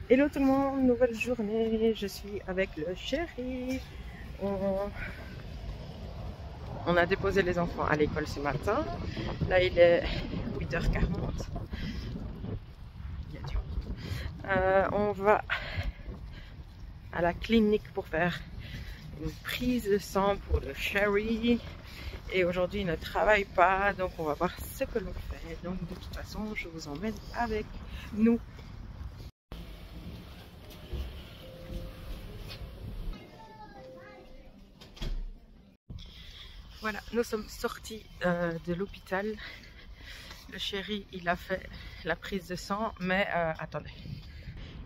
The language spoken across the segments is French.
Hello tout le monde, nouvelle journée, je suis avec le chéri. On a déposé les enfants à l'école ce matin. Là il est 8h40. Il y a du monde. On va à la clinique pour faire une prise de sang pour le chéri. Et aujourd'hui il ne travaille pas, donc on va voir ce que l'on fait. Donc de toute façon je vous emmène avec nous. Voilà, nous sommes sortis de l'hôpital. Le chéri, il a fait la prise de sang, mais attendez,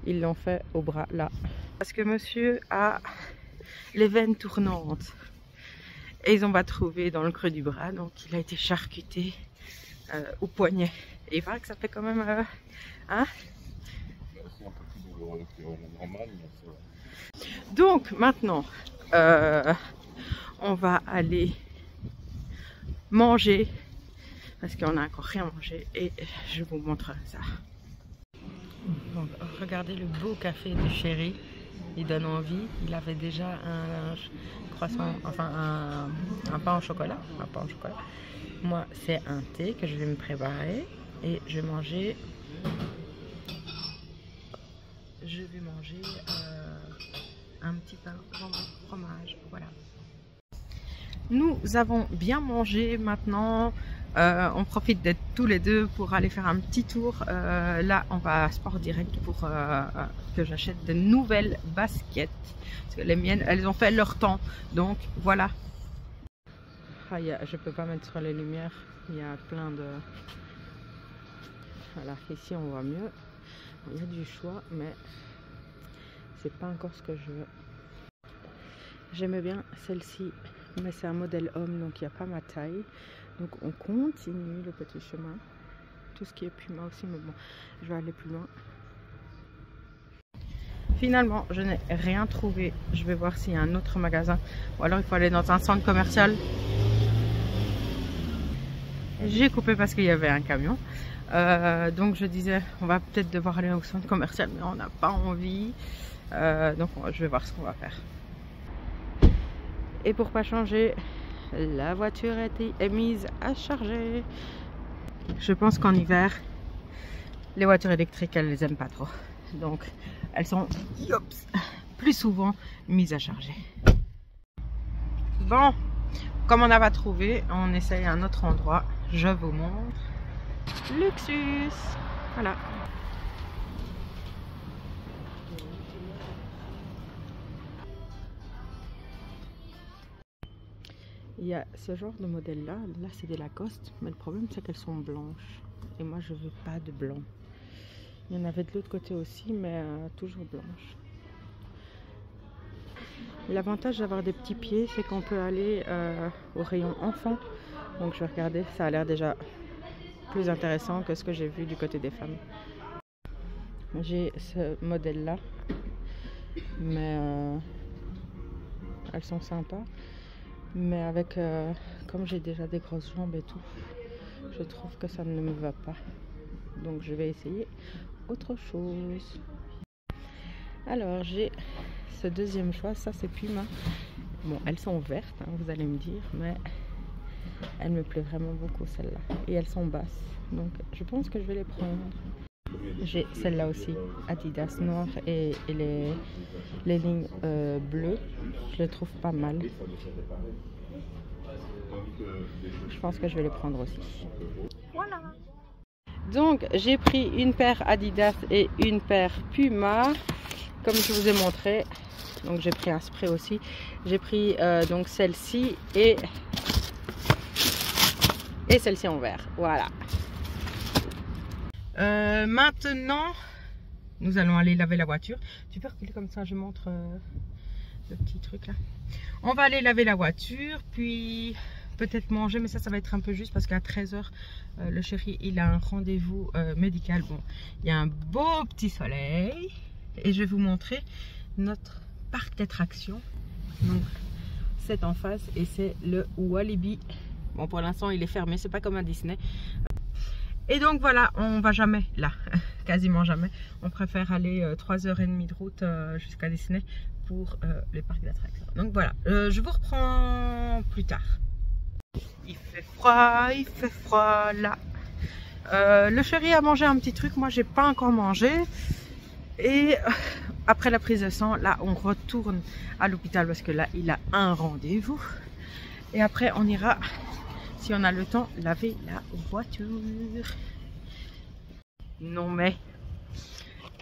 ils l'ont fait au bras là. Parce que monsieur a les veines tournantes. Et ils ont pas trouvé dans le creux du bras, donc il a été charcuté au poignet. Et il paraît que ça fait quand même... hein? C'est un peu plus douloureux que normal, mais c'est... Donc maintenant, on va aller manger parce qu'on n'a encore rien mangé et je vous montre ça. Donc, regardez le beau café du chéri, il donne envie. Il avait déjà un croissant, enfin un pain au chocolat, Moi c'est un thé que je vais me préparer et je vais manger un petit pain au fromage, voilà. Nous avons bien mangé maintenant, on profite d'être tous les deux pour aller faire un petit tour. Là on va à Sport Direct pour que j'achète de nouvelles baskets. Parce que les miennes, elles ont fait leur temps, donc voilà. Ah, je peux pas mettre sur les lumières, il y a plein de... Voilà, ici on voit mieux. Il y a du choix, mais c'est pas encore ce que je veux. J'aimais bien celle-ci, mais c'est un modèle homme, donc il n'y a pas ma taille. Donc on continue le petit chemin. Tout ce qui est Puma aussi, mais bon, je vais aller plus loin. Finalement, je n'ai rien trouvé. Je vais voir s'il y a un autre magasin. Ou alors il faut aller dans un centre commercial. J'ai coupé parce qu'il y avait un camion. Donc je disais, on va peut-être devoir aller au centre commercial, mais on n'a pas envie. Donc je vais voir ce qu'on va faire. Et pour pas changer, la voiture est mise à charger. Je pense qu'en hiver, les voitures électriques, elles les aiment pas trop. Donc, elles sont plus souvent mises à charger. Bon, comme on n'a pas trouvé, on essaye un autre endroit. Je vous montre. Luxus. Voilà. Il y a ce genre de modèle là, c'est des Lacoste, mais le problème c'est qu'elles sont blanches et moi je veux pas de blanc. Il y en avait de l'autre côté aussi, mais toujours blanches. L'avantage d'avoir des petits pieds, c'est qu'on peut aller au rayon enfant. Donc je vais regarder, ça a l'air déjà plus intéressant que ce que j'ai vu du côté des femmes. J'ai ce modèle là, mais elles sont sympas. Mais avec, comme j'ai déjà des grosses jambes et tout, je trouve que ça ne me va pas. Donc je vais essayer autre chose. Alors j'ai ce deuxième choix, ça c'est Puma. Bon, elles sont vertes, hein, vous allez me dire, mais elles me plaisent vraiment beaucoup celles-là. Et elles sont basses, donc je pense que je vais les prendre. J'ai celle-là aussi, Adidas noire et les lignes bleues. Je les trouve pas mal. Je pense que je vais les prendre aussi. Voilà. Donc j'ai pris une paire Adidas et une paire Puma, comme je vous ai montré. Donc j'ai pris un spray aussi. J'ai pris donc celle-ci et celle-ci en vert. Voilà. Maintenant, nous allons aller laver la voiture. Tu peux reculer comme ça, je montre le petit truc là. On va aller laver la voiture, puis peut-être manger, mais ça va être un peu juste parce qu'à 13 h, le chéri, il a un rendez-vous médical. Bon, il y a un beau petit soleil et je vais vous montrer notre parc d'attractions. Donc, c'est en face et c'est le Walibi. Bon, pour l'instant, il est fermé, c'est pas comme un Disney. Et donc voilà, on va jamais là. quasiment jamais. On préfère aller 3h30 de route jusqu'à Disney pour les parcs d'attractions. Donc voilà, je vous reprends plus tard. Il fait froid là. Le chéri a mangé un petit truc, moi j'ai pas encore mangé. Et après la prise de sang, là on retourne à l'hôpital parce que là il a un rendez-vous. Et après on ira, si on a le temps, laver la voiture. Non mais,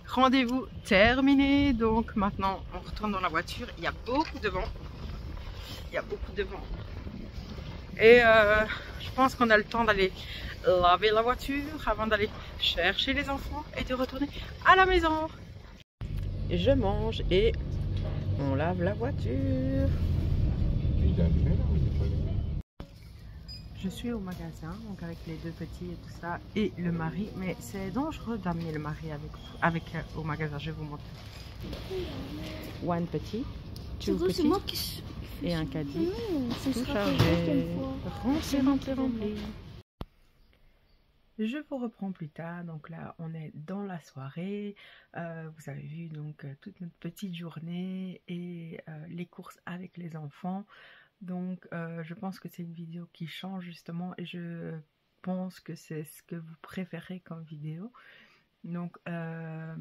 rendez-vous terminé. Donc maintenant on retourne dans la voiture. Il y a beaucoup de vent. Il y a beaucoup de vent. Et je pense qu'on a le temps d'aller laver la voiture avant d'aller chercher les enfants et de retourner à la maison. Je mange et on lave la voiture. Je suis au magasin, donc avec les deux petits et tout ça, et le mari, mais c'est dangereux d'amener le mari avec au magasin, je vais vous montrer. One petit, two petits, et un caddie, tout chargé, rempli. Je vous reprends plus tard, donc là on est dans la soirée, vous avez vu donc toute notre petite journée et les courses avec les enfants. Donc je pense que c'est une vidéo qui change justement et je pense que c'est ce que vous préférez comme vidéo. Donc là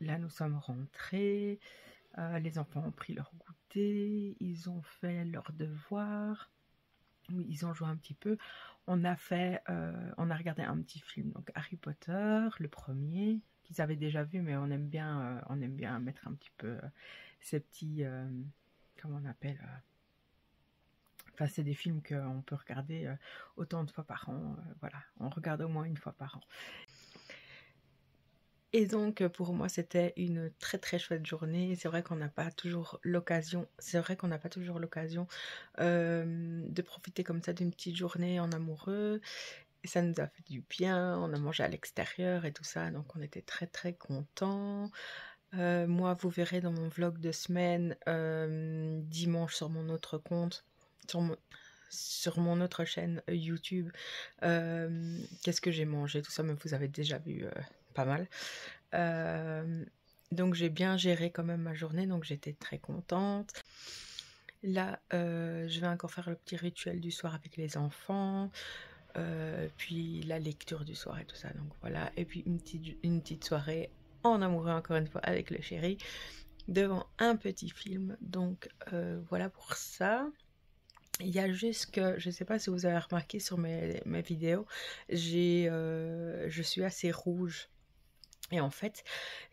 nous sommes rentrés, les enfants ont pris leur goûter, ils ont fait leurs devoirs, ils ont joué un petit peu. On a regardé un petit film, donc Harry Potter, le premier, qu'ils avaient déjà vu, mais on aime bien mettre un petit peu ces petits, comment on appelle, enfin c'est des films qu'on peut regarder autant de fois par an, voilà, on regarde au moins une fois par an. Et donc pour moi c'était une très très chouette journée. C'est vrai qu'on n'a pas toujours l'occasion, de profiter comme ça d'une petite journée en amoureux. Et ça nous a fait du bien, on a mangé à l'extérieur et tout ça, donc on était très très contents. Moi vous verrez dans mon vlog de semaine dimanche sur mon autre compte, sur mon autre chaîne YouTube, qu'est-ce que j'ai mangé, tout ça, mais vous avez déjà vu pas mal. Donc j'ai bien géré quand même ma journée, donc j'étais très contente. Là je vais encore faire le petit rituel du soir avec les enfants, puis la lecture du soir et tout ça, donc voilà. Et puis une petite soirée en amoureux encore une fois avec le chéri devant un petit film. Donc voilà pour ça. Il y a juste que, je ne sais pas si vous avez remarqué sur mes vidéos, je suis assez rouge. Et en fait,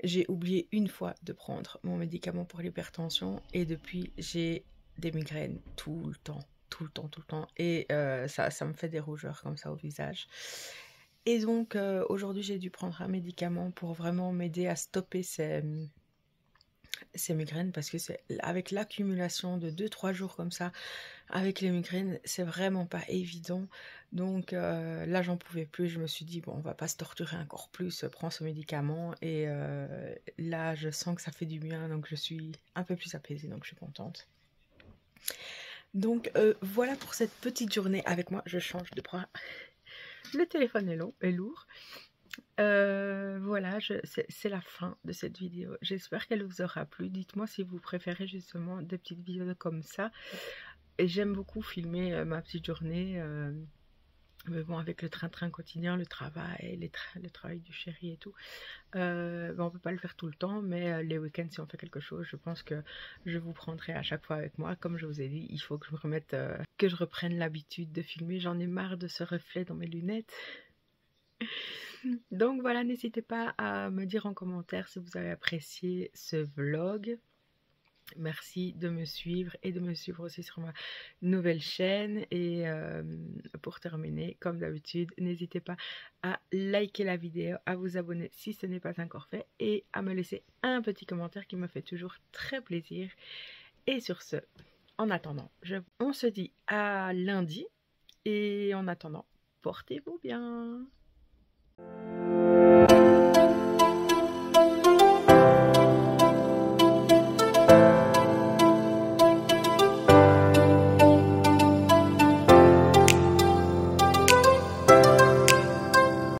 j'ai oublié une fois de prendre mon médicament pour l'hypertension. Et depuis, j'ai des migraines tout le temps. Et ça me fait des rougeurs comme ça au visage. Et donc, aujourd'hui, j'ai dû prendre un médicament pour vraiment m'aider à stopper ces migraines, parce que c'est avec l'accumulation de 2-3 jours comme ça avec les migraines, c'est vraiment pas évident. Donc là j'en pouvais plus, je me suis dit bon, on va pas se torturer encore plus, prends ce médicament. Et là je sens que ça fait du bien, donc je suis un peu plus apaisée, donc je suis contente. Donc voilà pour cette petite journée avec moi. Je change de bras, le téléphone est lourd. Voilà, c'est la fin de cette vidéo. J'espère qu'elle vous aura plu. Dites-moi si vous préférez justement des petites vidéos comme ça. Et j'aime beaucoup filmer ma petite journée. Mais bon, avec le train-train quotidien, le travail, le travail du chéri et tout, on ne peut pas le faire tout le temps. Mais les week-ends, si on fait quelque chose, je pense que je vous prendrai à chaque fois avec moi. Comme je vous ai dit, il faut que je me remette, que je reprenne l'habitude de filmer. J'en ai marre de ce reflet dans mes lunettes. Donc voilà, n'hésitez pas à me dire en commentaire si vous avez apprécié ce vlog. Merci de me suivre et de me suivre aussi sur ma nouvelle chaîne. Et pour terminer, comme d'habitude, n'hésitez pas à liker la vidéo, à vous abonner si ce n'est pas encore fait et à me laisser un petit commentaire qui me fait toujours très plaisir. Et sur ce, en attendant, on se dit à lundi. Et en attendant, portez-vous bien.